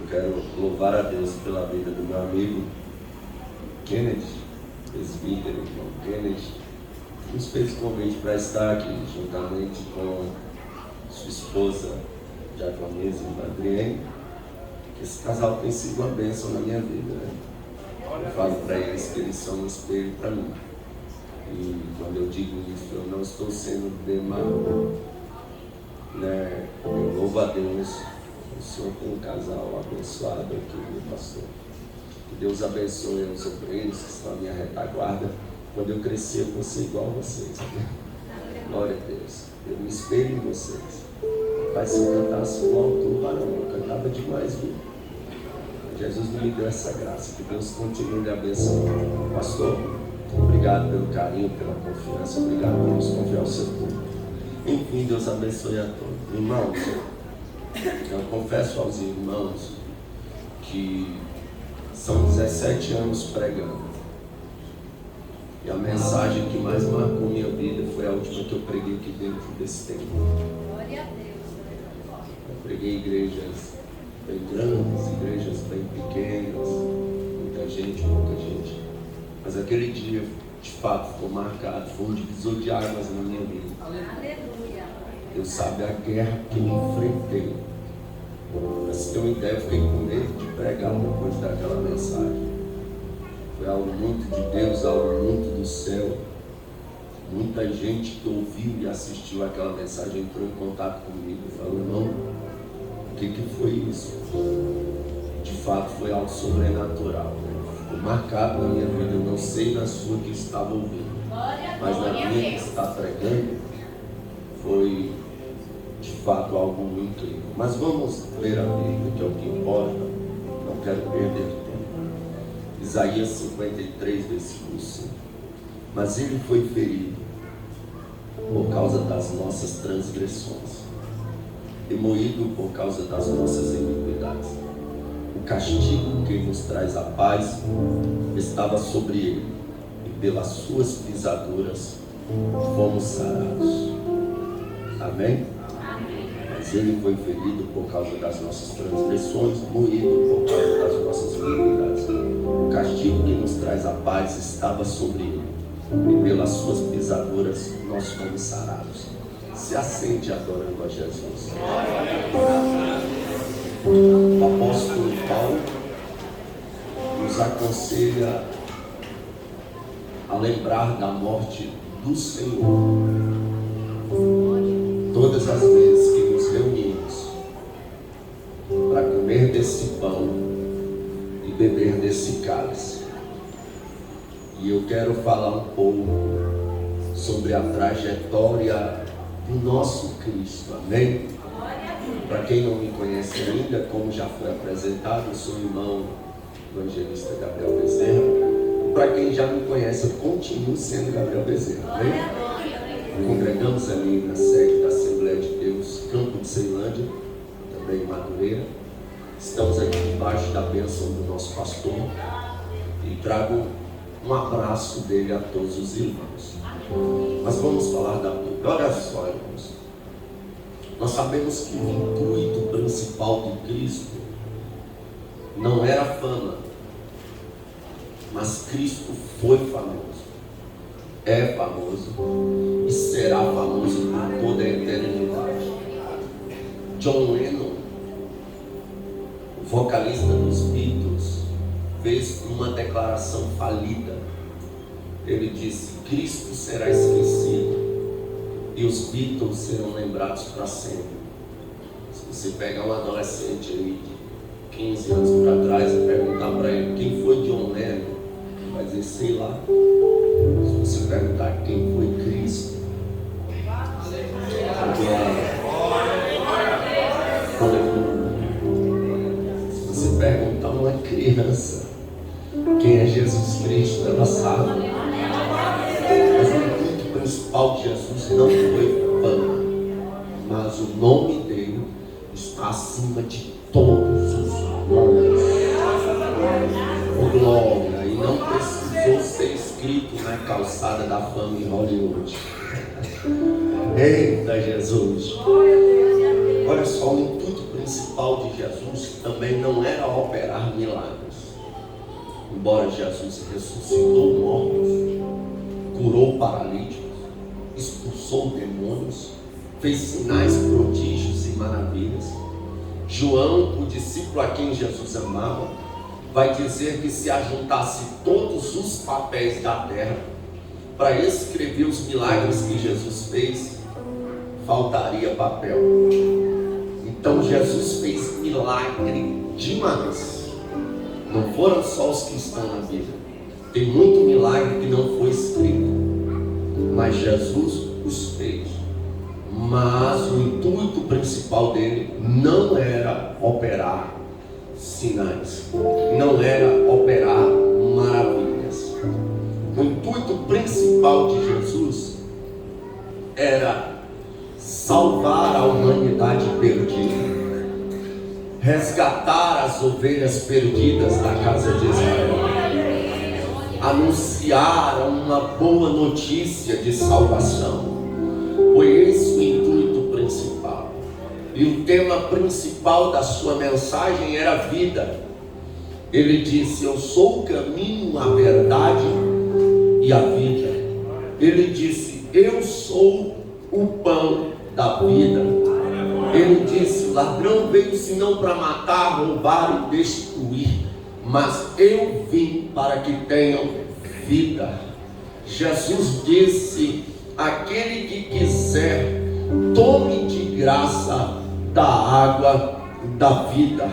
Eu quero louvar a Deus pela vida do meu amigo Kennedy, presbítero, irmão Kennedy, que nos fez convite para estar aqui, juntamente com sua esposa, Diaconisa e Adriane. Esse casal tem sido uma bênção na minha vida, né? Eu falo para eles que eles são um espelho para mim. E quando eu digo isso, eu não estou sendo demagogo, né? Eu louvo a Deus. O Senhor tem um casal abençoado aqui, meu pastor. Que Deus abençoe os obreiros que estão à minha retaguarda. Quando eu crescer, eu vou ser igual a vocês. Glória a Deus. Eu me espelho em vocês. Pai, se eu cantasse no alto, varão, eu cantava demais, viu? Jesus não me deu essa graça. Que Deus continue me abençoando. Pastor, obrigado pelo carinho, pela confiança. Obrigado por nos confiar o seu povo. Enfim, Deus abençoe a todos. Irmãos, eu confesso aos irmãos que são 17 anos pregando. E a mensagem que mais marcou minha vida foi a última que eu preguei aqui dentro desse templo. Glória a Deus. Eu preguei igrejas bem grandes, igrejas bem pequenas, muita gente, pouca gente. Mas aquele dia, de fato, ficou marcado, foi um divisor de águas na minha vida. Aleluia. Deus sabe a guerra que eu enfrentei. Pra você ter uma ideia, eu fiquei com medo de pregar depois daquela mensagem. Foi algo muito de Deus, algo muito do céu. Muita gente que ouviu e assistiu aquela mensagem entrou em contato comigo e falou: irmão, o que foi isso? De fato foi algo sobrenatural, né? Ficou marcado na minha vida. Eu não sei na sua que estava ouvindo, mas na minha que está pregando foi de fato algo muito incrível. Mas vamos ler a Bíblia, que é o que importa. Não quero perder tempo. Isaías 53, versículo 5. Mas ele foi ferido por causa das nossas transgressões e moído por causa das nossas iniquidades. O castigo que nos traz a paz estava sobre ele, e pelas suas pisaduras fomos sarados. Amém? Mas ele foi ferido por causa das nossas transgressões, moído por causa das nossas iniquidades. O castigo que nos traz a paz estava sobre ele, e pelas suas pisaduras nós fomos sarados. Se assente adorando a Jesus. O apóstolo Paulo nos aconselha a lembrar da morte do Senhor todas as vezes que nos reunimos para comer desse pão e beber desse cálice. E eu quero falar um pouco sobre a trajetória do nosso Cristo, amém? Para quem não me conhece ainda, como já foi apresentado, eu sou o irmão evangelista Gabriel Bezerra. Para quem já me conhece, eu continuo sendo Gabriel Bezerra, amém? Congregamos ali na sede da Assembleia de Deus, Campo de Ceilândia, também em Madureira. Estamos aqui debaixo da bênção do nosso pastor e trago um abraço dele a todos os irmãos. Mas vamos falar da Bíblia. Olha só, irmãos. Nós sabemos que o intuito principal de Cristo não era fama, mas Cristo foi famoso, é famoso e será famoso por toda a eternidade. John Lennon, o vocalista dos Beatles, fez uma declaração falida. Ele disse: Cristo será esquecido e os Beatles serão lembrados para sempre. Se você pegar um adolescente aí de 15 anos para trás e perguntar para ele quem foi John Lennon, ele vai dizer: sei lá. Se você perguntar quem foi Cristo, se você perguntar a uma criança quem é Jesus Cristo, ela sabe. Mas o intuito principal de Jesus não foi fama, mas o nome dele está acima de todos os nomes. O glória, e não precisou ser escrito na calçada da fama em Hollywood. Eita Jesus! Olha só, o intuito principal de Jesus também não era operar milagres. Embora Jesus ressuscitou mortos, curou paralíticos, expulsou demônios, fez sinais, prodígios e maravilhas, João, o discípulo a quem Jesus amava, vai dizer que se ajuntasse todos os papéis da terra para escrever os milagres que Jesus fez, faltaria papel. Então Jesus fez milagre demais. Não foram só os que estão na Bíblia. Tem muito milagre que não foi escrito, mas Jesus os fez. Mas o intuito principal dele não era operar sinais, não era operar maravilhas. O intuito principal de Jesus era salvar a humanidade perdida, resgatar as ovelhas perdidas da casa de Israel, anunciar uma boa notícia de salvação. Foi esse o intuito principal. E o tema principal da sua mensagem era a vida. Ele disse: eu sou o caminho, a verdade e a vida. Ele disse: eu sou o pão da vida. Ele disse: o ladrão veio senão para matar, roubar e destruir, mas eu vim para que tenham vida. Jesus disse: aquele que quiser, tome de graça da água da vida.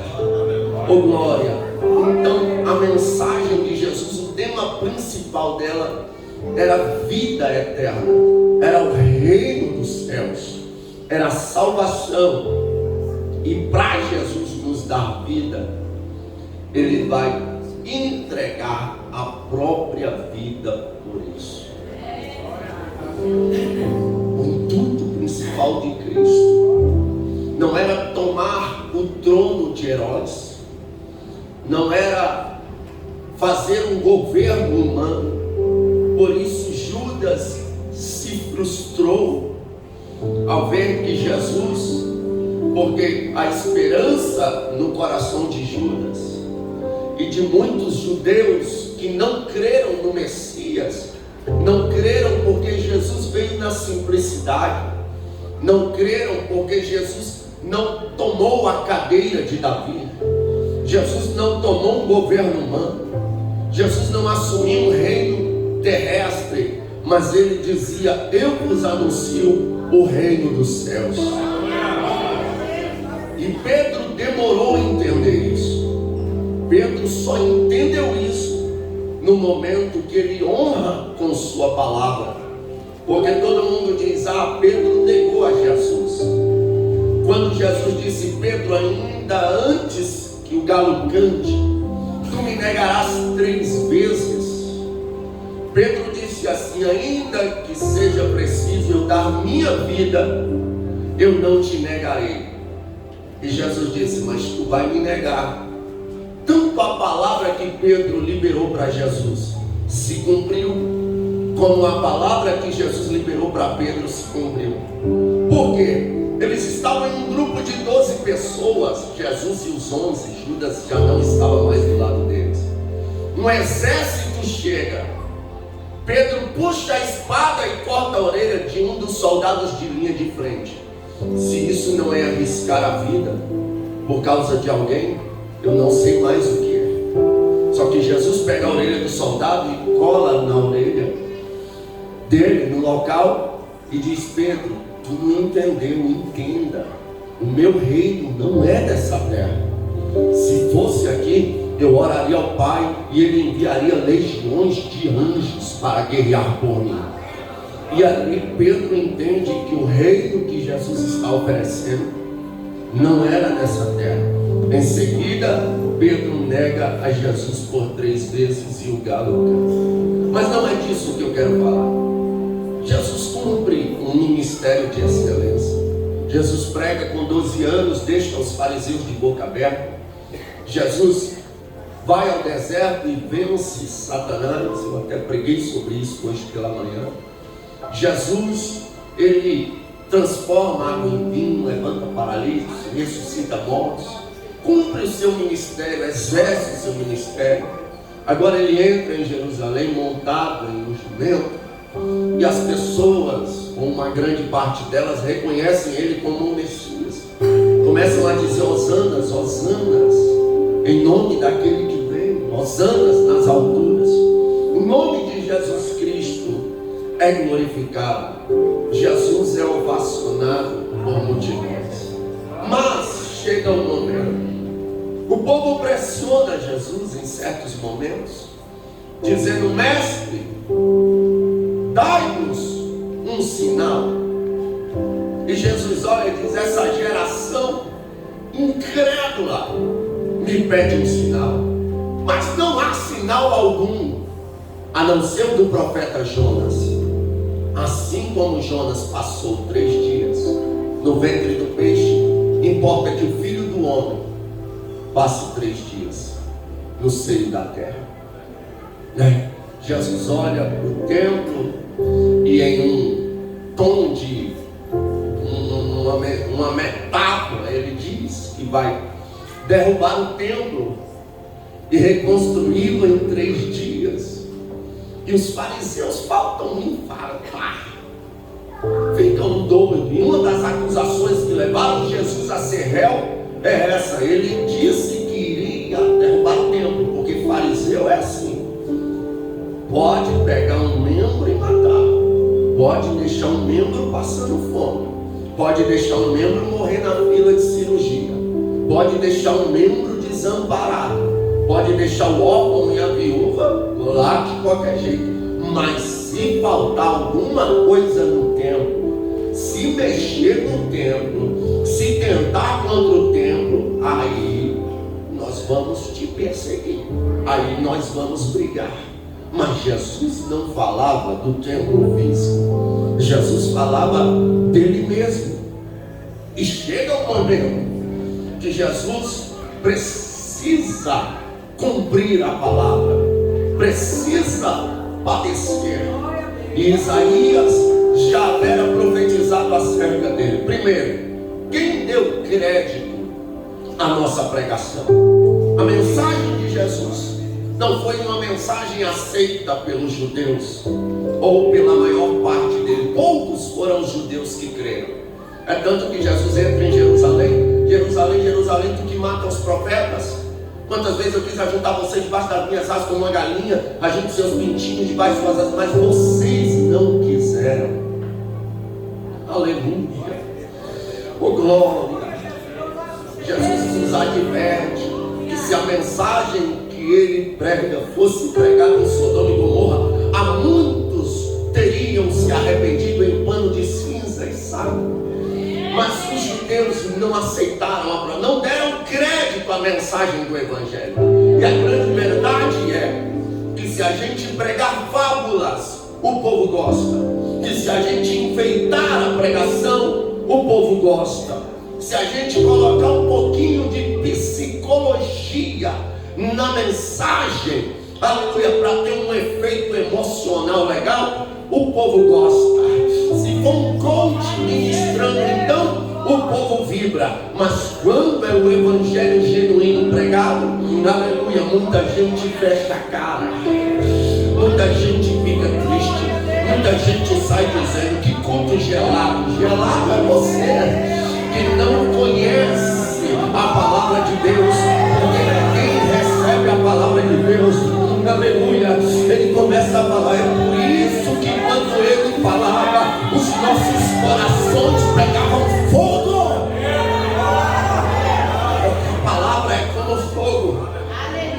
Oh glória! Então a mensagem de Jesus, o tema principal dela era vida eterna, era o reino dos céus, era a salvação. E para Jesus nos dar vida, Ele vai entregar a própria vida por isso. O intuito principal de Cristo não era tomar o trono de Herodes, não era fazer um governo humano. Por isso Judas se frustrou ao ver que Jesus, porque a esperança no coração de Judas e de muitos judeus que não creram no Messias, não creram porque Jesus veio na simplicidade, não creram porque Jesus não tomou a cadeira de Davi, Jesus não tomou um governo humano, Jesus não assumiu um reino terrestre, mas Ele dizia: eu vos anuncio o reino dos céus. E Pedro demorou a entender isso. Pedro só entendeu isso no momento que ele honra com sua palavra, porque todo mundo diz: ah, Pedro negou a Jesus. Quando Jesus disse: Pedro, ainda antes que o galo cante, tu me negarás 3 vezes. Pedro disse assim: ainda que seja preciso eu dar minha vida, eu não te negarei. E Jesus disse: mas tu vai me negar. Tanto a palavra que Pedro liberou para Jesus se cumpriu, como a palavra que Jesus liberou para Pedro se cumpriu. Por quê? Eles estavam em um grupo de 12 pessoas, Jesus e os 11, Judas já não estava mais do lado deles. Um exército chega, Pedro puxa a espada e corta a orelha de um dos soldados de linha de frente. Se isso não é arriscar a vida por causa de alguém, eu não sei mais o que é. Só que Jesus pega a orelha do soldado e cola na orelha dele, no local, e diz: Pedro, tu não entendeu, entenda, o meu reino não é dessa terra. Se fosse aqui, eu oraria ao Pai e Ele enviaria legiões de anjos para guerrear por mim. E ali Pedro entende que o reino que Jesus está oferecendo não era nessa terra. Em seguida, Pedro nega a Jesus por 3 vezes e o galo canta. Mas não é disso que eu quero falar. Jesus cumpre um ministério de excelência. Jesus prega com 12 anos, deixa os fariseus de boca aberta. Jesus vai ao deserto e vence Satanás. Eu até preguei sobre isso hoje pela manhã. Jesus, ele transforma água em vinho, levanta paralíticos, ressuscita mortos, cumpre o seu ministério, exerce o seu ministério. Agora ele entra em Jerusalém montado em um jumento, e as pessoas, uma grande parte delas, reconhecem ele como o Messias. Começam a dizer hosanas, hosanas, em nome daquele que vem, hosanas nas alturas. O nome de Jesus Cristo é glorificado. Jesus é ovacionado por multidões. Mas chega um momento, o povo pressiona Jesus em certos momentos, dizendo: mestre, dai-nos um sinal. E Jesus olha e diz: essa geração incrédula me pede um sinal, mas não há sinal algum, a não ser o do profeta Jonas. Assim como Jonas passou 3 dias no ventre do peixe, importa que o Filho do Homem passe 3 dias no seio da terra. Jesus olha para o templo e, em um tom de uma metáfora, ele diz que vai derrubar o templo e reconstruí-lo em 3 dias. E os fariseus faltam infartar, ficam doidos. E uma das acusações que levaram Jesus a ser réu é essa: ele disse que iria derrubar o templo, porque fariseu é assim, pode pegar um membro e matar, pode deixar um membro passando fome, pode deixar um membro morrer na fila de cirurgia, pode deixar um membro desamparado, pode deixar o órfão e a viúva lá de qualquer jeito. Mas se faltar alguma coisa no templo, se mexer no templo, se tentar contra o templo, aí nós vamos te perseguir, aí nós vamos brigar. Mas Jesus não falava do templo físico, Jesus falava dele mesmo. E chega o momento que Jesus precisa cumprir a palavra, precisa padecer. E Isaías já era profetizado acerca dele. Primeiro, quem deu crédito à nossa pregação? A mensagem de Jesus não foi uma mensagem aceita pelos judeus, ou pela maior parte dele. Poucos foram os judeus que creram. É tanto que Jesus entra em Jerusalém: Jerusalém, Jerusalém, tu que mata os profetas. Quantas vezes eu quis ajuntar vocês debaixo das minhas asas como uma galinha agita os seus pintinhos debaixo das suas asas, mas vocês não quiseram. Aleluia, oh glória. Jesus nos adverte que se a mensagem que ele prega fosse pregada em Sodoma e Gomorra, há muitos teriam se arrependido em pano de cinza e sangue. Mas os judeus não aceitaram, não deram crédito à mensagem do Evangelho. E a grande verdade é que se a gente pregar fábulas, o povo gosta. Que se a gente enfeitar a pregação, o povo gosta. Se a gente colocar um pouquinho de psicologia na mensagem, aleluia, para ter um efeito emocional legal, o povo gosta. Se for um coach ministrando, então o povo vibra. Mas quando é o evangelho genuíno pregado, aleluia, muita gente fecha a cara, muita gente fica triste, muita gente sai dizendo: que culto gelado. Gelado é você que não conhece a palavra de Deus, porque quem recebe a palavra de Deus, aleluia, ele começa a falar. É por isso que quando ele falava, os nossos corações pegavam fogo. A palavra é como fogo,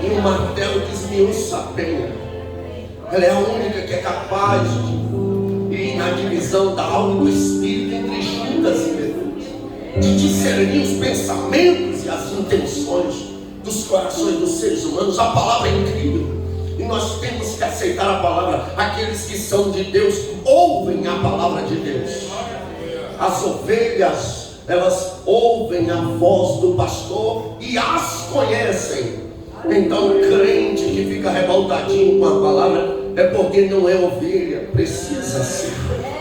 e o martelo desmiuça a penha. Ela é a única que é capaz de ir na divisão da alma e do espírito, entre juntas e medulas, de discernir os pensamentos e as intenções dos corações dos seres humanos. A palavra é incrível, e nós temos que aceitar a palavra. Aqueles que são de Deus ouvem a palavra de Deus. As ovelhas, elas ouvem a voz do pastor e as conhecem. Então o crente que fica revoltadinho com a palavra é porque não é ovelha, precisa ser.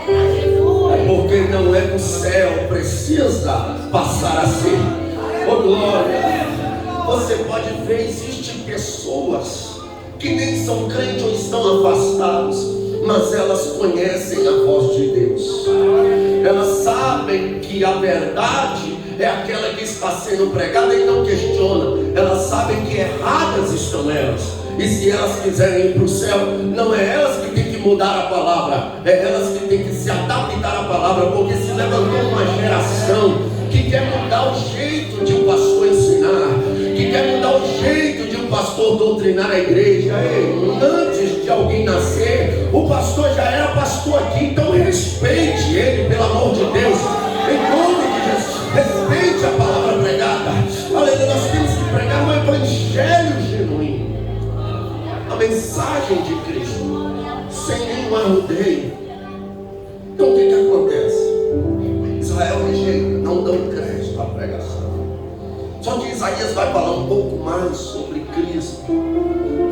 É porque porque não é do céu, precisa passar a ser. Oh glória! Você pode ver, existem pessoas que nem são crentes ou estão afastados, mas elas conhecem a voz de Deus. Elas sabem que a verdade é aquela que está sendo pregada e não questiona. Elas sabem que erradas estão elas. E se elas quiserem ir para o céu, não é elas que têm que mudar a palavra, é elas que têm que se adaptar à palavra, porque se levantou uma geração que quer mudar o jeito de um pastor ensinar, que quer mudar o jeito de um pastor doutrinar a igreja. Ei, antes de alguém nascer, o pastor já era pastor aqui, então respeite ele, pelo amor de Deus, em nome de Jesus. Respeite a palavra pregada. Aleluia, nós temos que pregar o evangelho genuíno, a mensagem de Cristo, sem nenhum arrudeio. Então o que acontece? Israel rejeita, não dão crédito à pregação. Só que Isaías vai falar um pouco mais sobre Cristo.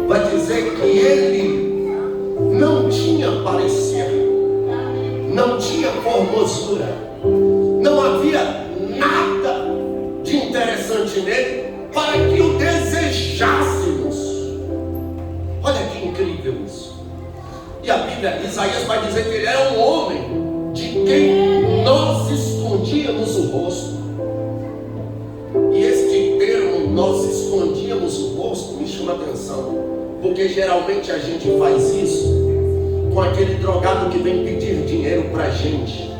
Vai dizer que ele não tinha parecer, não tinha formosura, não havia nada de interessante nele para que o desejássemos. Olha que incrível isso. E a Bíblia, Isaías vai dizer que ele era um homem de quem nós escondíamos o rosto. E este termo, nós escondíamos o rosto, me chama a atenção, porque geralmente a gente faz isso com aquele drogado que vem pedir dinheiro pra gente,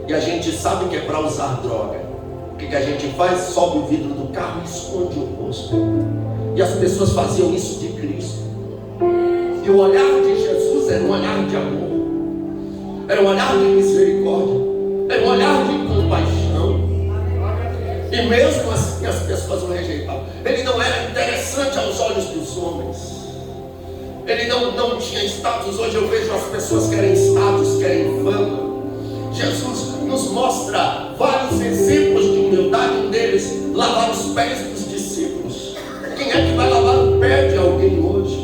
e a gente sabe que é para usar droga. O que a gente faz? Sobe o vidro do carro e esconde o rosto. E as pessoas faziam isso de Cristo. E o olhar de Jesus era um olhar de amor, era um olhar de misericórdia, era um olhar de compaixão. E mesmo assim as pessoas o rejeitavam. Ele não era interessante aos olhos dos homens. Ele não tinha status. Hoje eu vejo as pessoas querem status, querem fama. Jesus nos mostra vários exemplos de humildade. Um deles, lavar os pés dos discípulos. Quem é que vai lavar o pé de alguém hoje?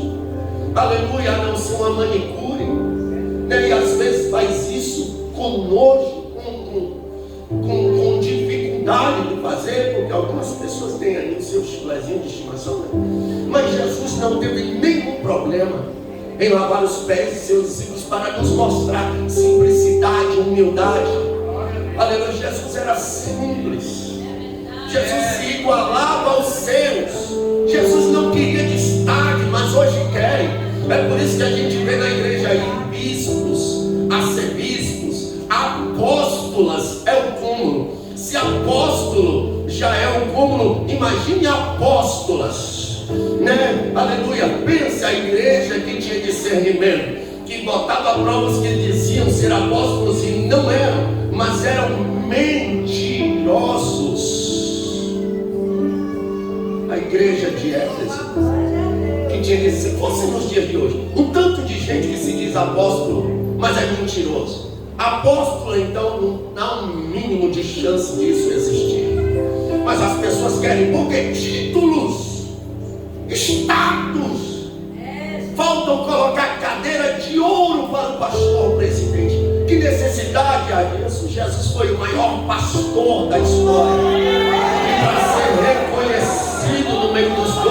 Aleluia, a não ser uma manicure, né? E às vezes faz isso com nojo, com dificuldade de fazer, porque algumas pessoas têm ali o seu chulezinho de estimação, né? Mas Jesus não teve nenhum problema em lavar os pés de seus discípulos para nos mostrar simplicidade, humildade. Aleluia, Jesus era simples. Jesus se igualava aos seus. Jesus não queria destaque, mas hoje querem. É por isso que a gente vê na igreja aí bispos, arcebispos, apóstolas. É o cúmulo. Se apóstolo já é o cúmulo, imagine apóstolas, né? Aleluia. Pense a igreja que tinha discernimento, que botava a prova os que diziam ser apóstolos e não eram, mas eram mentirosos. A igreja de Éfeso, que tinha que ser, fosse nos dias de hoje, um tanto de gente que se diz apóstolo, mas é mentiroso. Apóstolo, então, não dá um mínimo de chance disso existir. Mas as pessoas querem, porque títulos, status, faltam colocar cadeira de ouro para o pastor presidente. Que necessidade há disso? Jesus foi o maior pastor da história. Para ser reconhecido no meio dos 12,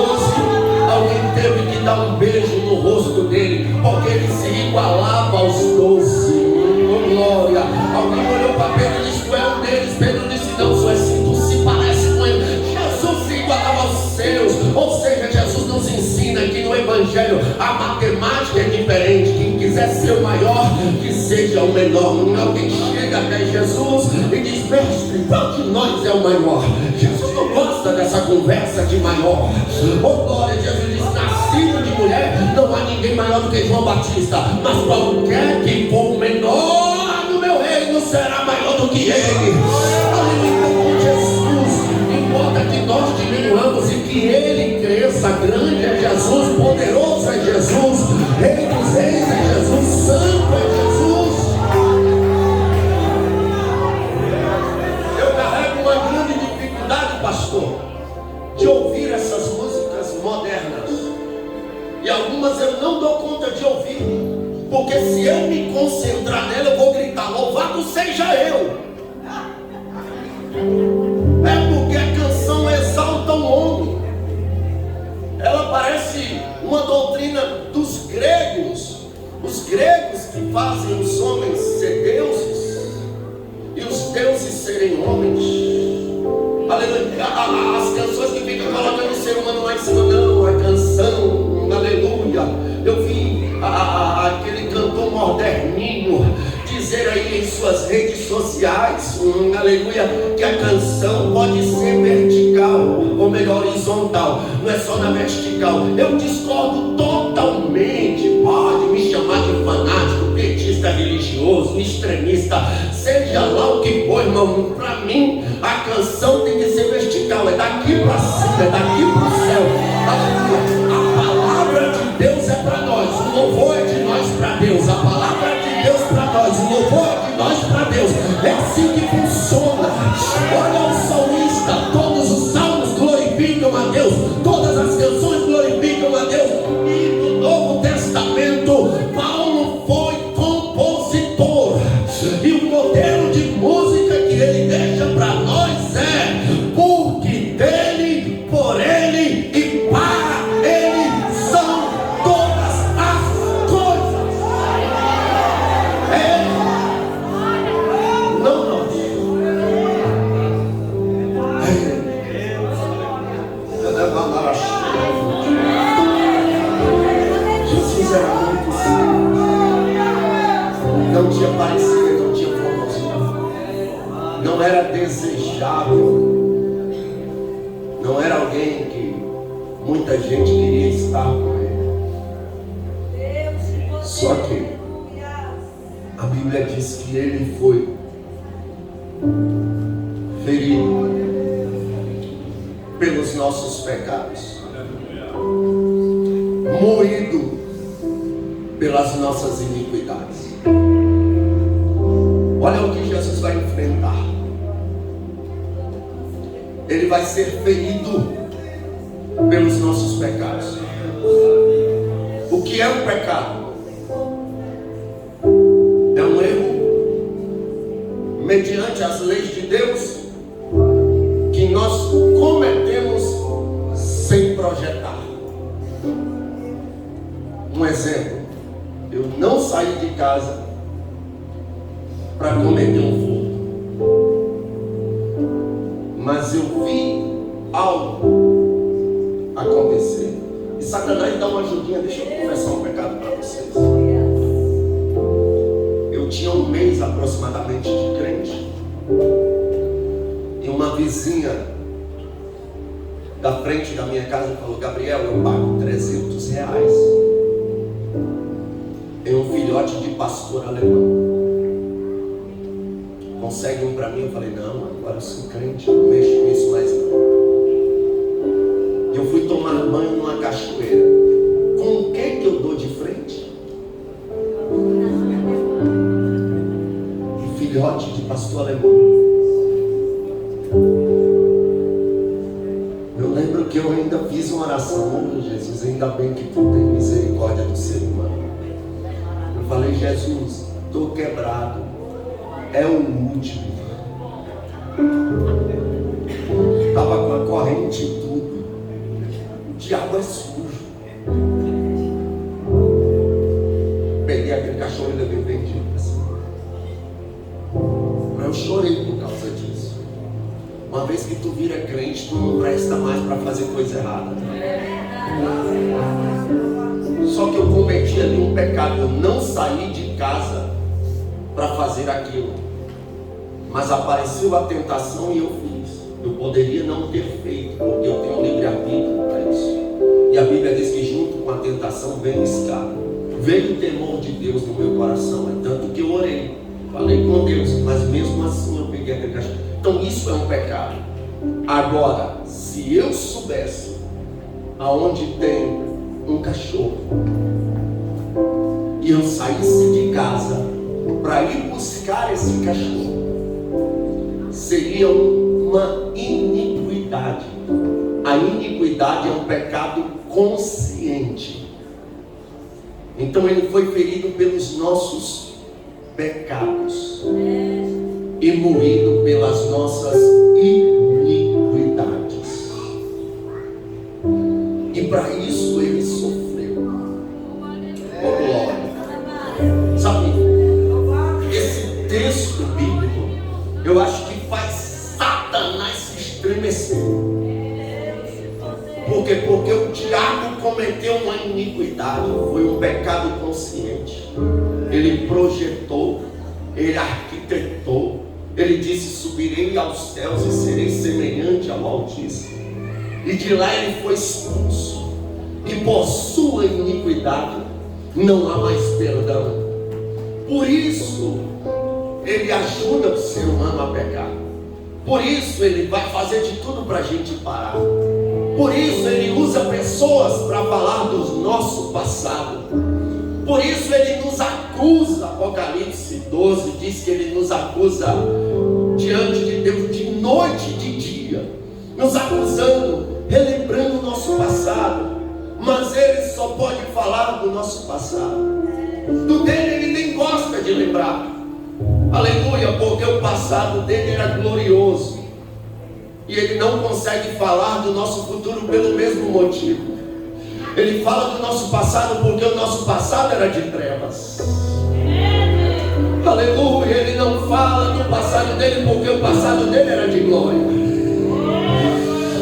alguém teve que dar um beijo no rosto dele, porque ele se igualava aos 12. Oh, glória! Alguém olhou para Pedro e disse: tu é um deles. Pedro disse: não, só assim, tu se parece com ele. Jesus se igualava aos seus. Ou seja, Jesus nos ensina que no Evangelho a matemática é diferente. Quem quiser ser o maior, que seja o menor. Alguém chega até Jesus e diz: mestre, qual de nós é o maior? Jesus não gosta dessa conversa de maior. Oh, glória! Jesus diz: nascido de mulher, não há ninguém maior do que João Batista, mas qualquer que for o menor no meu reino será maior do que ele. Aleluia. Com Jesus, importa que nós diminuamos e que ele cresça. Grande é Jesus, poderoso é Jesus, Rei dos reis é Jesus, santo é Jesus. Eu carrego uma grande dificuldade, pastor, de ouvir essas músicas modernas. E algumas eu não dou conta de ouvir, Porque se eu me concentrar nela, eu vou gritar: louvado seja eu. É porque a canção exalta o homem. Ela parece uma doutrina dos gregos. Os gregos que fazem os homens ser deuses e os deuses serem homens. Aleluia. As canções que ficam colocando o ser humano lá em cima, não, a canção, aleluia. Eu vi aquele cantor moderninho dizer aí em suas redes sociais, aleluia, que a canção pode ser vertical, ou melhor, horizontal, não é só na vertical. Eu discordo totalmente. Pode me chamar de fanático, petista religioso, extremista, seja lá o que for, irmão. Para mim, a canção tem que ser vertical, é daqui para cima, é daqui para o céu. Aleluia. A palavra de Deus é para nós, o louvor é de nós para Deus, a palavra é de Deus para nós, o louvor é de nós para Deus. É assim que funciona. Olha o salmista, todos os salmos glorificam a Deus, todas as canções glorificam a Deus. E no Novo Testamento, Paulo foi compositor, e o modelo de música que ele deixa para nós é: porque dele, por ele e para ele são todas as coisas. Não nós. Jesus era muito simples. Não tinha parecer, não tinha formação. Não era desejável. Não era alguém que muita gente queria estar com ele. Só que a Bíblia diz que ele foi ferido pelos nossos pecados, moído pelas nossas iniquidades. Olha o que Jesus vai enfrentar. Ele vai ser ferido pelos nossos pecados. O que é um pecado? É um erro mediante as leis de Deus que nós cometemos sem projetar. Um exemplo: eu não saí de casa para cometer um furto, mas eu vi algo acontecer. E Satanás dá uma ajudinha. Deixa eu confessar um pecado para vocês. Eu tinha um mês aproximadamente de crente, e uma vizinha da frente da minha casa falou: Gabriel, eu pago R$300 em um filhote de pastor alemão. Consegue um para mim? Eu falei: não, agora eu sou crente, não mexo com isso mais não. Eu fui tomar banho numa cachoeira. Com o que eu dou de frente? Um filhote de pastor alemão. Eu lembro que eu ainda fiz uma oração: oh, Jesus, ainda bem que tu tem misericórdia do ser humano. Eu falei: Jesus, estou quebrado, é o último. Estava com a corrente e tudo. O diabo é sujo. Peguei aquele cachorro e levei vendido assim. Mas eu chorei por causa disso. Uma vez que tu vira crente, tu não presta mais para fazer coisa errada. Só que eu cometi ali um pecado. Eu não saí de casa para fazer aquilo, mas apareceu a tentação e eu fiz. Eu poderia não ter feito, porque eu tenho livre-arbítrio para isso. E a Bíblia diz que junto com a tentação vem o escape. Veio o temor de Deus no meu coração. É tanto que eu orei, falei com Deus, mas mesmo assim eu peguei aquele cachorro. Então isso é um pecado. Agora, se eu soubesse aonde tem um cachorro e eu saísse de casa para ir buscar esse cachorro, seria uma iniquidade. A iniquidade é um pecado consciente. Então ele foi ferido pelos nossos pecados e moído pelas nossas iniquidades. E para isso ele sofreu. Oh, glória. Sabe, esse texto bíblico, eu acho que faz Satanás se estremecer. Porque o diabo cometeu uma iniquidade, foi um pecado consciente. Ele projetou, ele arquitetou, ele disse: subirei aos céus e serei semelhante ao Altíssimo. E de lá ele foi expulso. E por sua iniquidade não há mais perdão. Por isso ele ajuda o ser humano a pecar. Por isso ele vai fazer de tudo para a gente parar. Por isso ele usa pessoas para falar do nosso passado. Por isso ele nos acusa. Apocalipse 12 diz que ele nos acusa diante de Deus de noite e de dia, nos acusando, relembrando o nosso passado. Mas ele só pode falar do nosso passado. Do dele ele nem gosta de lembrar. Aleluia, porque o passado dele era glorioso. E ele não consegue falar do nosso futuro pelo mesmo motivo. Ele fala do nosso passado porque o nosso passado era de trevas. Aleluia, ele não fala do passado dele porque o passado dele era de glória.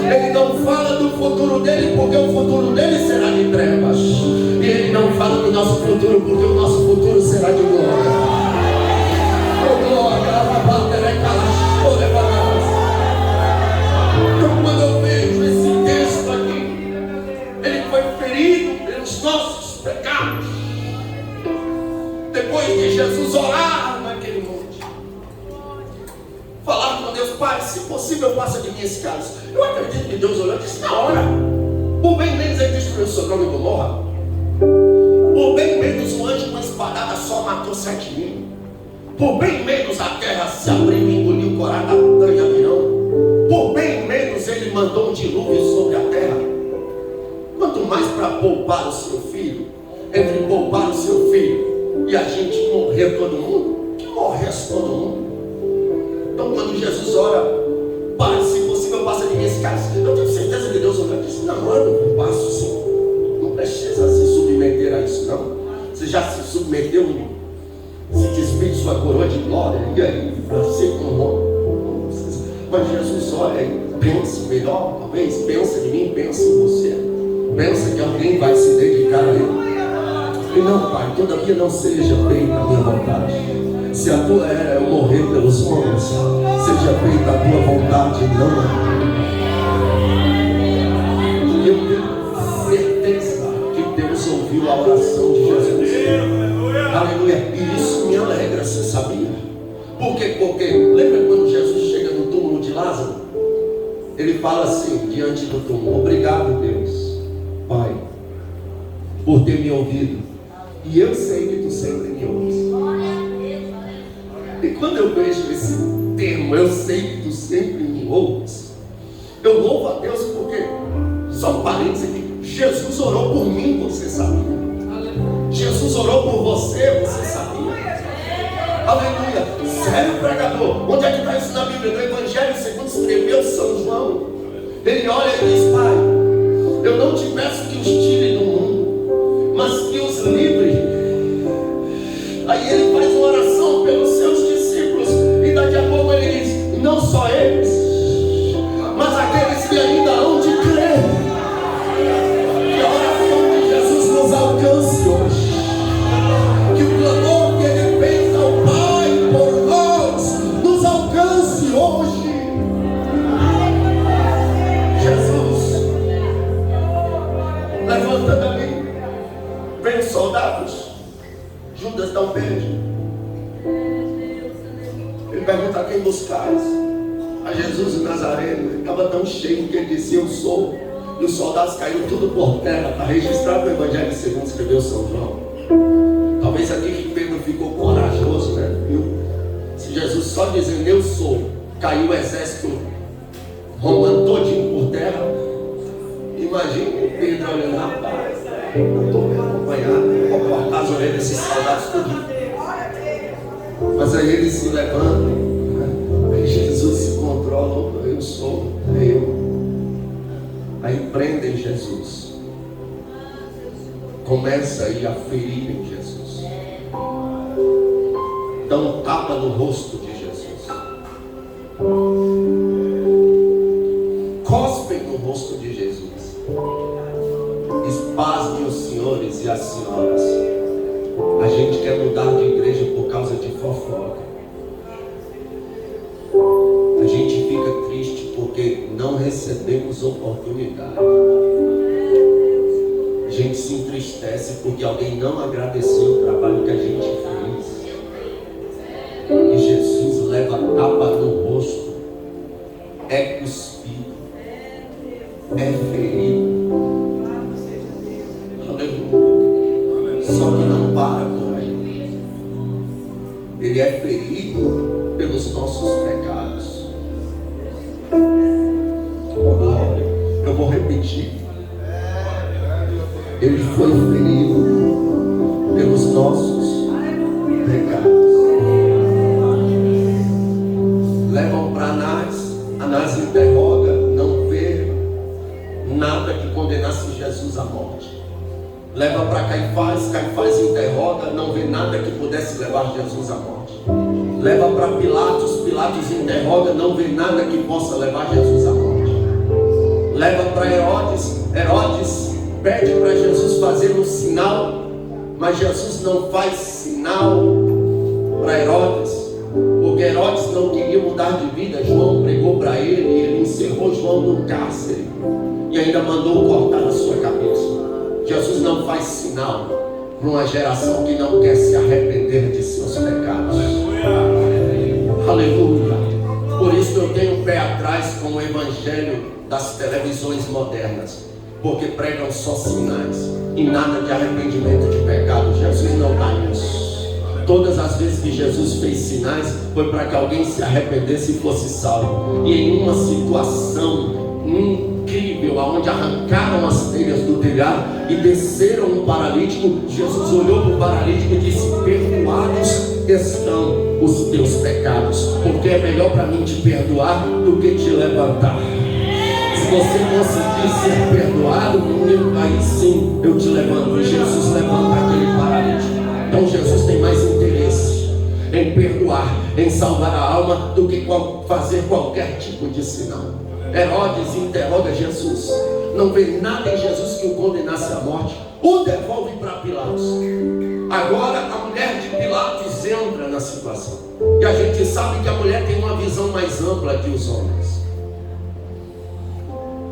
Ele não fala do futuro dele porque o futuro dele será de trevas. E ele não fala do nosso futuro porque o nosso futuro será de glória. Então, quando eu vejo esse texto aqui, ele foi ferido pelos nossos pecados. Depois de Jesus orar naquele monte, falar com Deus: Pai, se possível, passa de mim esse cálice. Eu acredito que Deus olhou e disse: na hora. Por bem menos ele destruiu Sodoma e Gomorra. Por bem menos um anjo com uma espadada só matou 7.000. Por bem menos a terra se abriu e engoliu Corá, Datã e Abirão. Por bem menos ele mandou um dilúvio sobre a terra. Quanto mais para poupar o seu filho. Entre poupar o seu filho e a gente morrer todo mundo, que morresse todo mundo. Então quando Jesus ora: Pai, se possível, passa de mim esse cálice. Eu tenho certeza que Deus olhou e disse: não, eu passo sim. Não precisa se submeter a isso não. Você já se submeteu, se despide de sua coroa de glória, e aí você como. Mas Jesus olha e pensa melhor, talvez, pensa de mim, pensa em você, pensa que alguém vai se dedicar a ele. E não, Pai, todavia não seja feita a minha vontade. Se a tua era eu morrer pelos homens, seja feita a tua vontade, não a minha. Eu tenho certeza que Deus ouviu a oração de Jesus. Aleluia. E isso me alegra, você sabia? Por quê? Porque lembra quando Jesus chega no túmulo de Lázaro? Ele fala assim diante do túmulo: obrigado, Deus, Pai, por ter me ouvido. E eu sei que tu sempre me ouves. E quando eu vejo esse termo, eu sei que tu sempre me ouves, eu louvo a Deus porque, só um parênteses aqui, Jesus orou por mim, você sabia? Jesus orou por você, você sabia? Aleluia. Sério, pregador? Onde é que está isso na Bíblia? No Evangelho segundo escreveu São João. Ele olha e diz: Pai, eu não te peço que os tire do mundo, mas que os livre. Aí ele faz uma oração pelos seus discípulos. E daqui a pouco ele diz: não só eles, mas aqueles que ainda hão de crer. Que a oração de Jesus nos alcance hoje. Que o clamor que ele fez ao Pai por nós nos alcance hoje. Jesus, levanta dali. Vem os soldados. Judas dá um beijo. Ele pergunta: quem buscais? A Jesus o Nazareno. Ele estava tão cheio que ele disse: eu sou. E os soldados caíram tudo por terra. Está registrado no Evangelho segundo escreveu São João. Talvez aqui que Pedro ficou corajoso, né? Viu? Se Jesus só dizendo eu sou, caiu o exército romano todinho por terra. Imagine Pedro olhando: rapaz, Eu estou bem acompanhado. Vou cortar as orelhas desses soldados tudo. Mas aí eles se levantam. Aí Jesus se controla. Eu sou eu. Aí prendem Jesus. Começa aí a ferir em Jesus. Dão um tapa no rosto de Jesus. Cospem no rosto de Jesus. Espasmem os senhores e as senhoras. A gente quer mudar de igreja por causa de fofoca. A gente fica triste porque não recebemos oportunidade. A gente se entristece porque alguém não agradeceu o trabalho que a gente fez. E Jesus leva tapa no rosto, é cuspido, é ferido. Aleluia. Só que não para por aí. Ele é ferido pelos nossos pecados. Eu vou repetir. Ele foi ferido pelos nossos pecados. Levam para Anás. Anás interroga, não vê nada que condenasse Jesus à morte. Leva para Caifás, Caifás interroga, não vê nada que pudesse levar Jesus à morte. Leva para Pilatos, Pilatos interroga, não vê nada que possa levar Jesus à morte. Leva para Herodes, Herodes pede para Jesus fazer um sinal, mas Jesus não faz sinal para Herodes, porque Herodes não queria mudar de vida. João pregou para ele e ele encerrou João no cárcere e ainda mandou cortar a sua cabeça. Jesus não faz sinal para uma geração que não quer se arrepender de seus pecados. Aleluia. Por isso eu tenho um pé atrás com o evangelho das televisões modernas, porque pregam só sinais e nada de arrependimento de pecado. Jesus não dá isso. Todas as vezes que Jesus fez sinais foi para que alguém se arrependesse e fosse salvo. E em uma situação incrível, onde arrancaram as telhas do telhado e desceram um paralítico, Jesus olhou para o paralítico e disse: perdoados estão os teus pecados, porque é melhor para mim te perdoar do que te levantar. Se você conseguir ser perdoado, aí sim eu te levanto. Jesus levanta aquele paralítico. Então Jesus tem mais interesse em perdoar, em salvar a alma, do que fazer qualquer tipo de sinal. Herodes interroga Jesus, não vê nada em Jesus que o condenasse à morte, o devolve para Pilatos. Agora a mulher de Pilatos entra na situação, e a gente sabe que a mulher tem uma visão mais ampla que os homens.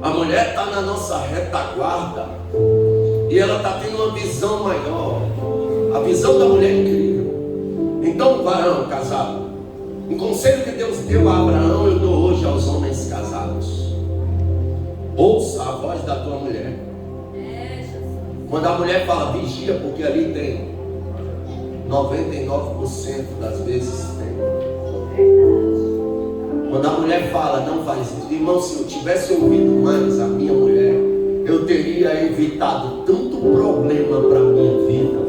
A mulher está na nossa retaguarda e ela está tendo uma visão maior. A visão da mulher é incrível. Então, varão casado, um conselho que Deus deu a Abraão, eu dou hoje aos homens casados. Ouça a voz da tua mulher. Quando a mulher fala vigia, porque ali tem 99% das vezes tem. Quando a mulher fala não faz isso, irmão, se eu tivesse ouvido mais a minha mulher, eu teria evitado tanto problema para a minha vida.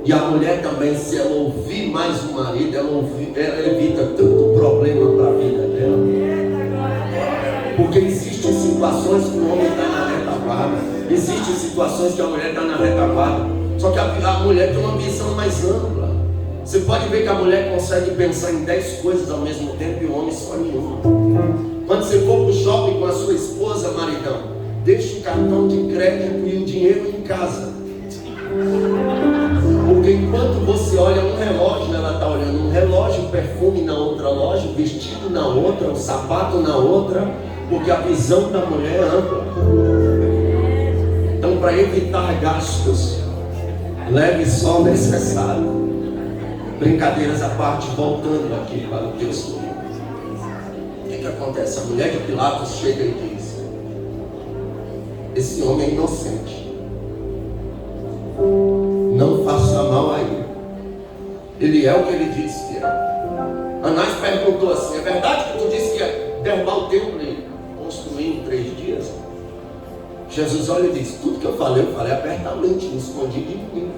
E a mulher também, se ela ouvir mais o marido, ela evita tanto problema para a vida dela. Porque existem situações que o homem está na retaguarda, existem situações que a mulher está na retaguarda, só que a mulher tem uma visão mais ampla. Você pode ver que a mulher consegue pensar em 10 coisas ao mesmo tempo e o homem só nenhuma. Quando você for para o shopping com a sua esposa, maridão, deixa o cartão de crédito e o dinheiro em casa. Porque enquanto você olha um relógio, ela está olhando um relógio, perfume na outra loja, vestido na outra, um sapato na outra, porque a visão da mulher é ampla. Então, para evitar gastos, leve só o necessário. Brincadeiras à parte, voltando aqui para o texto. O que acontece? A mulher de Pilatos chega e diz: esse homem é inocente, não faça mal a ele, ele é o que ele disse que é. Anás perguntou assim: é verdade que tu disse que ia derrubar o templo e construir em 3 dias? Jesus olha e diz: tudo que eu falei abertamente, não escondi de mim.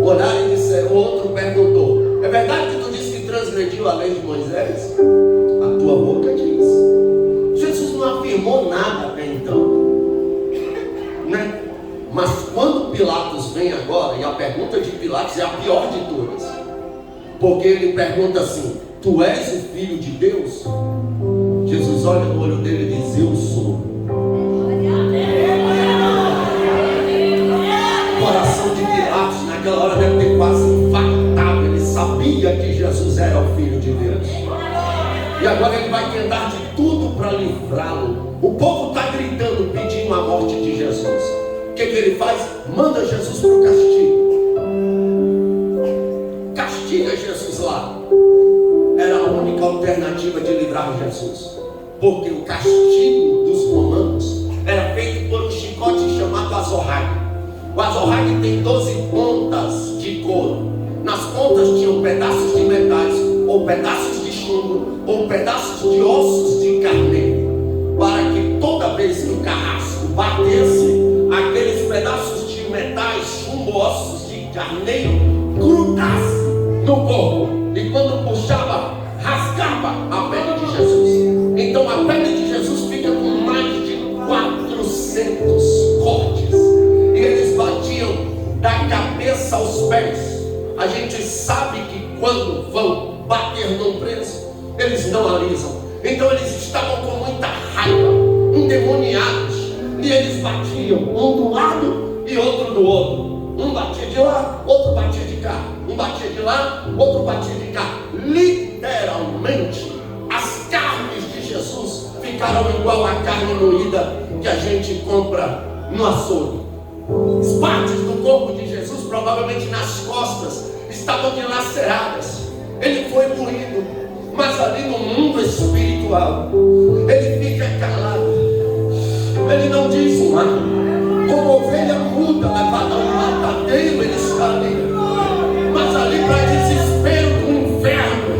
Olharam e disseram, o outro perguntou: é verdade que tu disse que transgrediu a lei de Moisés? A tua boca diz. Jesus não afirmou nada até então, né? Mas quando Pilatos vem agora, e a pergunta de Pilatos é a pior de todas, porque ele pergunta assim: tu és o Filho de Deus? Jesus olha no olho dele e diz: eu sou. O coração de Pilatos naquela hora deve ter quase infartado. Ele sabia que Jesus era o Filho de Deus, e agora ele vai tentar de tudo para livrá-lo. O povo está gritando, pedindo a morte de Jesus. O que ele faz? Manda Jesus para o castigo. Castiga Jesus lá. Era a única alternativa de livrar Jesus, porque o castigo dos romanos era feito por um chicote chamado azorrague. O azorrague tem 12 pontas de couro. Nas pontas tinham pedaços de metais, ou pedaços de chumbo, ou pedaços de ossos de carneiro, para que toda vez que o carrasco batesse, aqueles pedaços de metais, chumbo, ossos de carneiro grudassem no corpo, e quando puxava, rasgava a pele de Jesus. Então a pele de Jesus fica com mais de 400 cortes, e eles batiam da cabeça aos pés. A gente sabe que quando vão bater num preso, eles não alisam. Então eles estavam com muita raiva, endemoniados, e eles batiam um do lado e outro do outro. Um batia de lá, outro batia de cá. Um batia de lá, outro batia de cá. Literalmente, as carnes de Jesus ficaram igual a carne moída que a gente compra no açougue. As partes do corpo de Jesus, provavelmente nas costas, estavam dilaceradas. Ele foi moído, mas ali no mundo espiritual, ele fica calado. Ele não diz um nada. Como ovelha muda levada ao matadeiro, ele está ali. Mas ali, para desespero do inferno,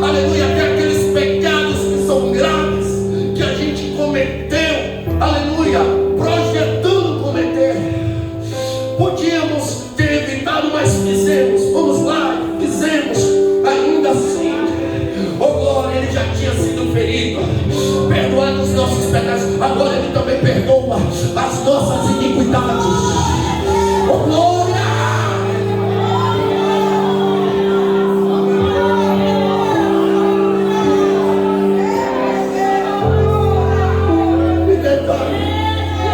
aleluia, tem aqueles pecados que são graves, que a gente cometeu, aleluia, projetando cometer. Podíamos ter evitado, mas fizemos. Vamos lá, fizemos. Ainda assim, oh glória, ele já tinha sido ferido, perdoado os nossos pecados. Agora ele também perdoa as nossas iniquidades. Oh glória! E detalhe,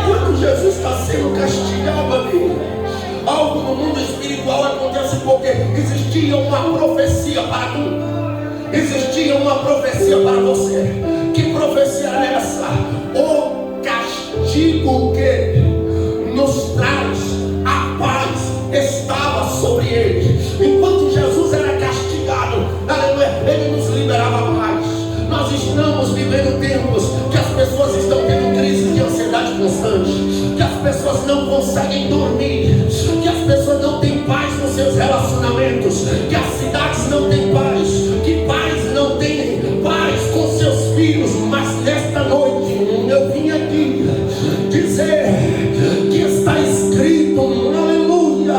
quando Jesus está sendo castigado ali, algo no mundo espiritual acontece, porque existia uma profecia para tu. Existia uma profecia para você. Que profecia era essa? O castigo que nos traz a paz estava sobre ele. Enquanto Jesus era castigado, aleluia, ele nos liberava a paz. Nós estamos vivendo tempos que as pessoas estão tendo crise de ansiedade constante, que as pessoas não conseguem dormir, que as pessoas não têm paz nos seus relacionamentos, que as cidades não têm paz, que pais não têm paz com seus filhos. Mas nesta noite eu vim aqui dizer que está escrito, aleluia,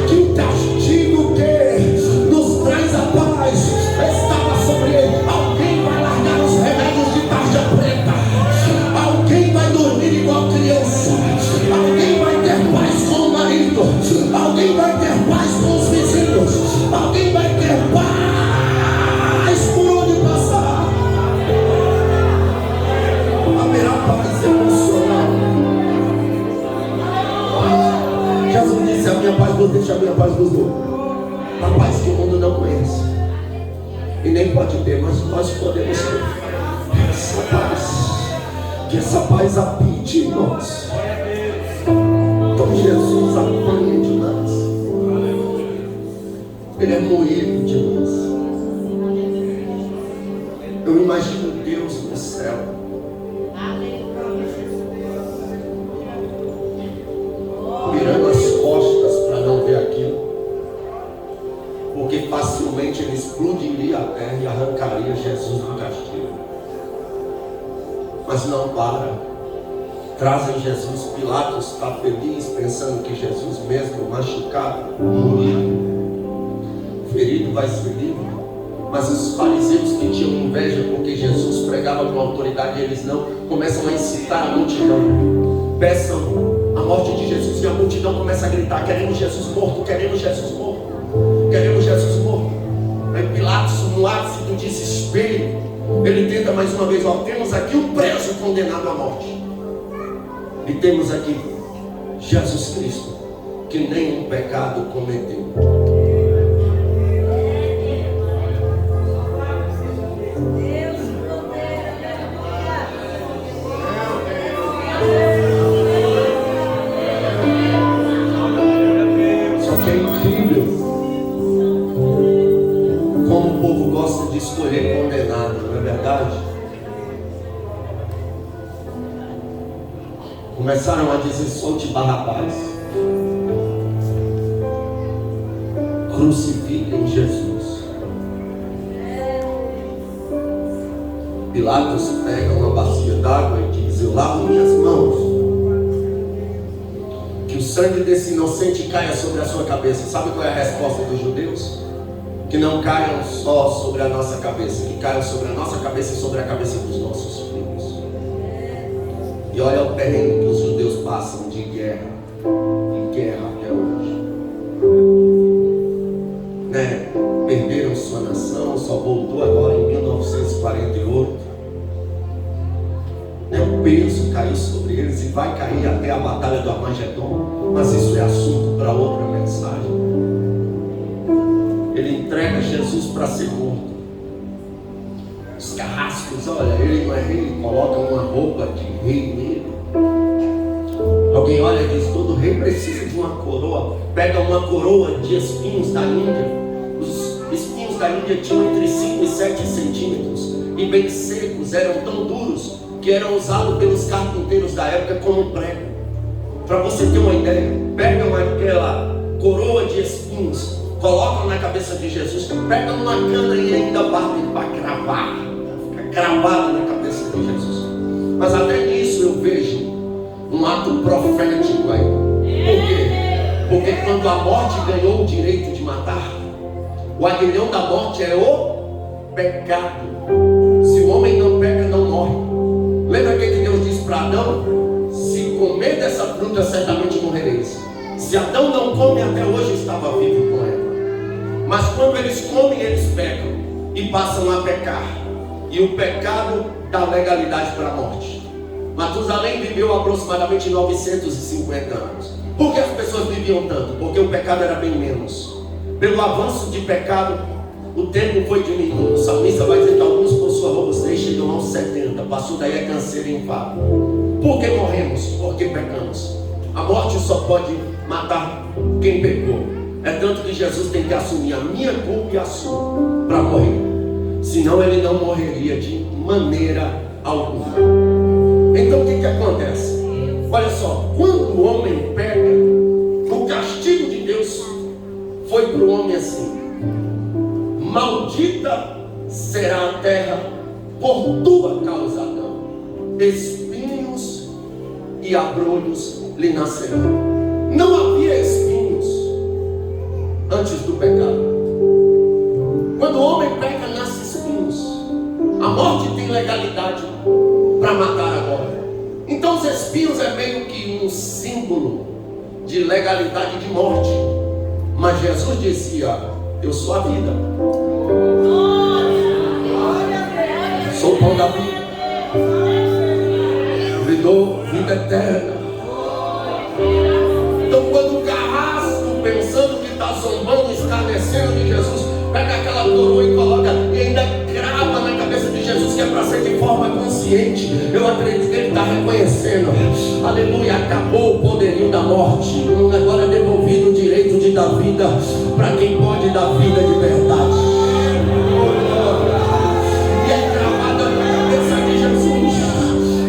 que o castigo que nos traz a paz estava sobre ele. Alguém vai largar os remédios de tarja preta, alguém vai dormir igual criança, alguém vai ter paz com o marido, alguém vai ter paz com os vizinhos, alguém vai ter paz por onde passar. Haverá paz emocional. Jesus disse: a minha paz vos deixa, a minha paz vos dou. A paz que o mundo não conhece e nem pode ter, mas nós podemos ter essa paz. Que essa paz habite em nós. Então Jesus apanha de nós, ele é moído de nós. Eu imagino Deus no céu, virando as costas para não ver aquilo, porque facilmente ele explodiria a terra e arrancaria Jesus do castigo. Mas não para. Trazem Jesus. Pilatos está feliz, pensando que Jesus, mesmo machucado, morreu, ferido, vai ser livre. Mas os fariseus, que tinham inveja porque Jesus pregava com autoridade e eles não, começam a incitar a multidão: peçam a morte de Jesus. E a multidão começa a gritar: queremos Jesus morto, queremos Jesus morto, queremos Jesus morto. Aí Pilatos, no ápice do desespero, ele tenta mais uma vez: ó, temos aqui um preso condenado à morte, e temos aqui Jesus Cristo, que nenhum pecado cometeu. Só que é incrível como o povo gosta de escolher condenado, não é verdade? Começaram a dizer: solte Barrabás, crucifiquem Jesus. Pilatos pega uma bacia d'água e diz: eu lavo minhas mãos, que o sangue desse inocente caia sobre a sua cabeça. Sabe qual é a resposta dos judeus? Que não caiam só sobre a nossa cabeça, que caiam sobre a nossa cabeça e sobre a cabeça dos nossos filhos. E olha o terreno que os judeus passam de guerra em guerra até hoje, né? Perderam sua nação, só voltou agora em 1948, né? O peso caiu sobre eles e vai cair até a batalha do Armagedon. Mas isso é assunto para outra mensagem. Ele entrega Jesus para ser morto. Os carrascos, olha, ele não é rei, ele coloca uma roupa de rei nele. Alguém olha e diz: todo rei precisa de uma coroa. Pega uma coroa de espinhos da Índia. Os espinhos da Índia tinham entre 5 e 7 centímetros e bem secos, eram tão duros que eram usados pelos carpinteiros da época como prego. Para você ter uma ideia, pegam aquela coroa de espinhos, colocam na cabeça de Jesus, pegam uma cana e ainda batem para cravar, fica cravada na cabeça de Jesus. Mas até nisso eu vejo um ato profético aí. Por quê? Porque quando a morte ganhou o direito de matar, o aguilhão da morte é o pecado. Se o homem não peca, não morre. Lembra o que Deus disse para Adão? Se comer dessa fruta, certamente morrereis. Se Adão não come, até hoje estava vivo com ela. Mas quando eles comem, eles pecam e passam a pecar. E o pecado dá legalidade para a morte. Matusalém viveu aproximadamente 950 anos. Por que as pessoas viviam tanto? Porque o pecado era bem menos. Pelo avanço de pecado, o tempo foi diminuindo. O salmista vai dizer que alguns por sua robustez chegam aos 70. Passou daí é câncer e enfado. Por que morremos? Porque pecamos. A morte só pode matar quem pecou. É tanto que Jesus tem que assumir a minha culpa e a sua para morrer. Senão ele não morreria de maneira alguma. Então o que acontece? Olha só, quando o homem peca, o castigo de Deus foi para o homem assim: maldita será a terra por tua causa, Adão. Espinhos e abrolhos lhe nascerão. Não havia espinhos antes do pecado. Quando o homem peca, nasce espinhos. A morte tem legalidade para matar agora. Então os espinhos é meio que um símbolo de legalidade de morte. Mas Jesus dizia: eu sou a vida, sou o pão da vida, lhe dou vida eterna. Então quando o carrasco, pensando que está zombando, escarnecendo de Jesus, pega aquela coroa e coloca e ainda crava na cabeça de Jesus, que é para ser de forma consciente, eu acredito que ele está reconhecendo: aleluia, acabou o poderio da morte, agora é devolvido o direito de dar vida para quem pode dar vida de verdade. E é cravada na cabeça de Jesus.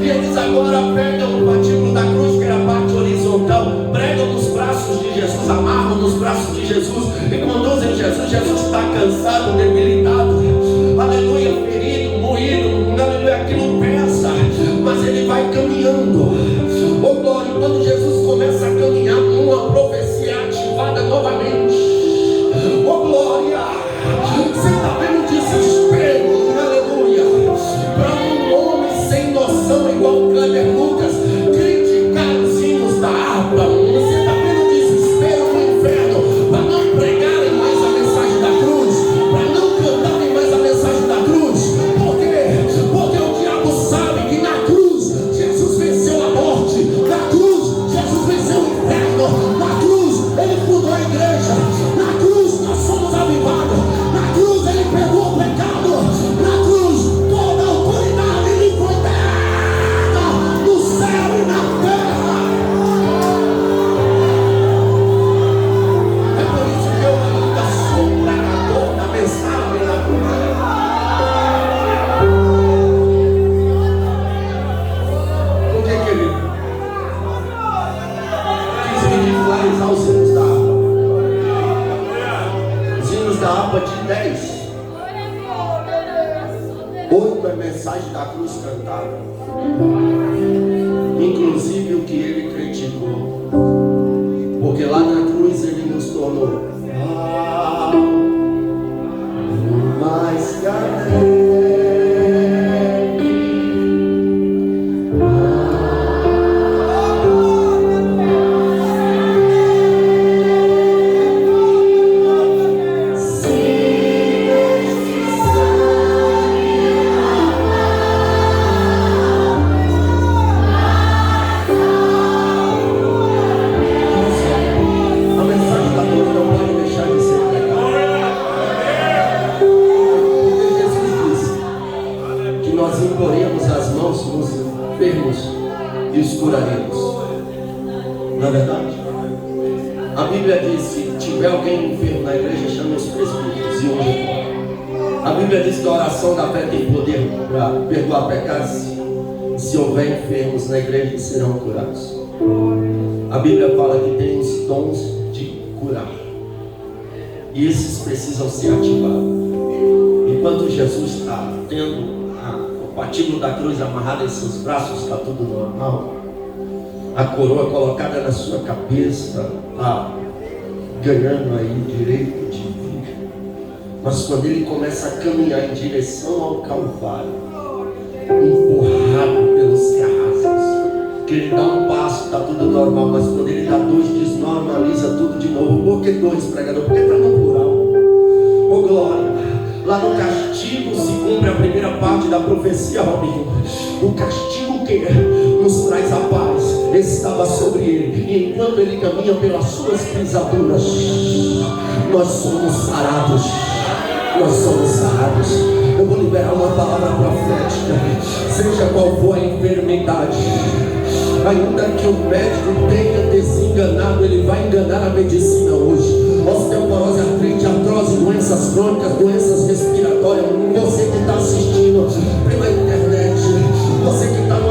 E eles agora pegam o patíbulo da cruz, que era a parte horizontal, pregam nos braços de Jesus, amarram nos braços de Jesus e conduzem Jesus. Jesus está cansado, debilitado, aleluia, ferido, moído, aleluia, aquilo pesa, mas ele vai caminhando. todos cantaram, inclusive o que ele criticou, porque lá na cruz ele nos tornou mais que e os curaremos. Não é verdade? A Bíblia diz: se tiver alguém enfermo na igreja, chame os presbíteros e unge. A Bíblia diz que a oração da fé tem poder para perdoar pecados. Se houver enfermos na igreja, eles serão curados. A Bíblia fala que tem os dons de curar, e esses precisam ser ativados. Enquanto Jesus está tendo o patíbulo da cruz amarrado em seus braços, está tudo normal. A coroa colocada na sua cabeça, está ganhando aí direito de vida. Mas quando ele começa a caminhar em direção ao Calvário, empurrado pelos carrascos, que ele dá um passo, está tudo normal, mas quando ele dá dois, desnormaliza tudo de novo. Por que dois, pregador? Porque está no plural. Oh glória! Lá no castigo se cumpre a primeira parte da profecia, Robinho. O castigo que nos traz a paz estava sobre ele, e enquanto ele caminha pelas suas pisaduras, nós somos sarados. Nós somos sarados. Eu vou liberar uma palavra profética. Seja qual for a enfermidade, ainda que o médico tenha desenganado, ele vai enganar a medicina hoje. Osteoporose, artrite, artrose, doenças crônicas, doenças respiratórias. Você que está assistindo pela internet, você que está no